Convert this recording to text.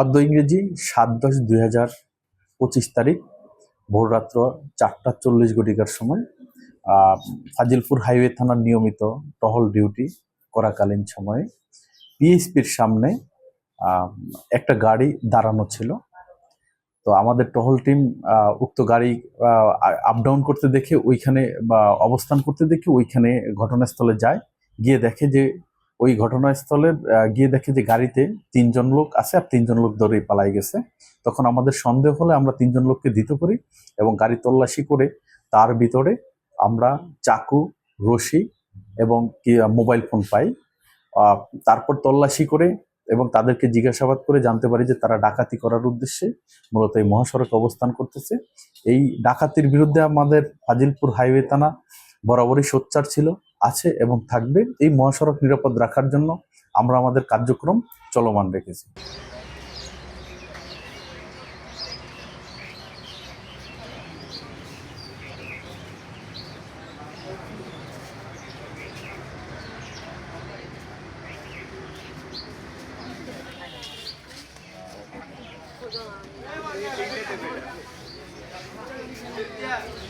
অদ্য ইংরেজি ৭/১০/২০২৫ তারিখ ভোররাত্র ৪:৪০ সময় ফাজিলপুর হাইওয়ে থানার নিয়মিত টহল ডিউটি করাকালীন সময়ে পিএসপির সামনে একটা গাড়ি দাঁড়ানো ছিল। তো আমাদের টহল টিম উক্ত গাড়ি আপ ডাউন করতে দেখে ওইখানে বা অবস্থান করতে দেখে ওইখানে ঘটনাস্থলে যায়। গিয়ে দেখে যে ওই ঘটনাস্থলে গিয়ে দেখে যে গাড়িতে ৩ জন লোক আছে আর ৩ জন লোক দৌড়েই পালাই গেছে। তখন আমাদের সন্দেহ হলে আমরা ৩ জন লোককে ধৃত করি এবং গাড়ি তল্লাশি করে তার ভিতরে আমরা চাকু, রশি এবং মোবাইল ফোন পাই। তারপর তল্লাশি করে এবং তাদেরকে জিজ্ঞাসাবাদ করে জানতে পারি যে তারা ডাকাতি করার উদ্দেশ্যে মূলত এই মহাসড়কে অবস্থান করতেছে। এই ডাকাতির বিরুদ্ধে আমাদের ফাজিলপুর হাইওয়ে থানা বরাবরই সোচ্চার ছিল, আছে এবং থাকবে। এই মহাসড়ক নিরাপদ রাখার জন্য আমরা আমাদের কার্যক্রম চলমান রেখেছি। 고정 안 해.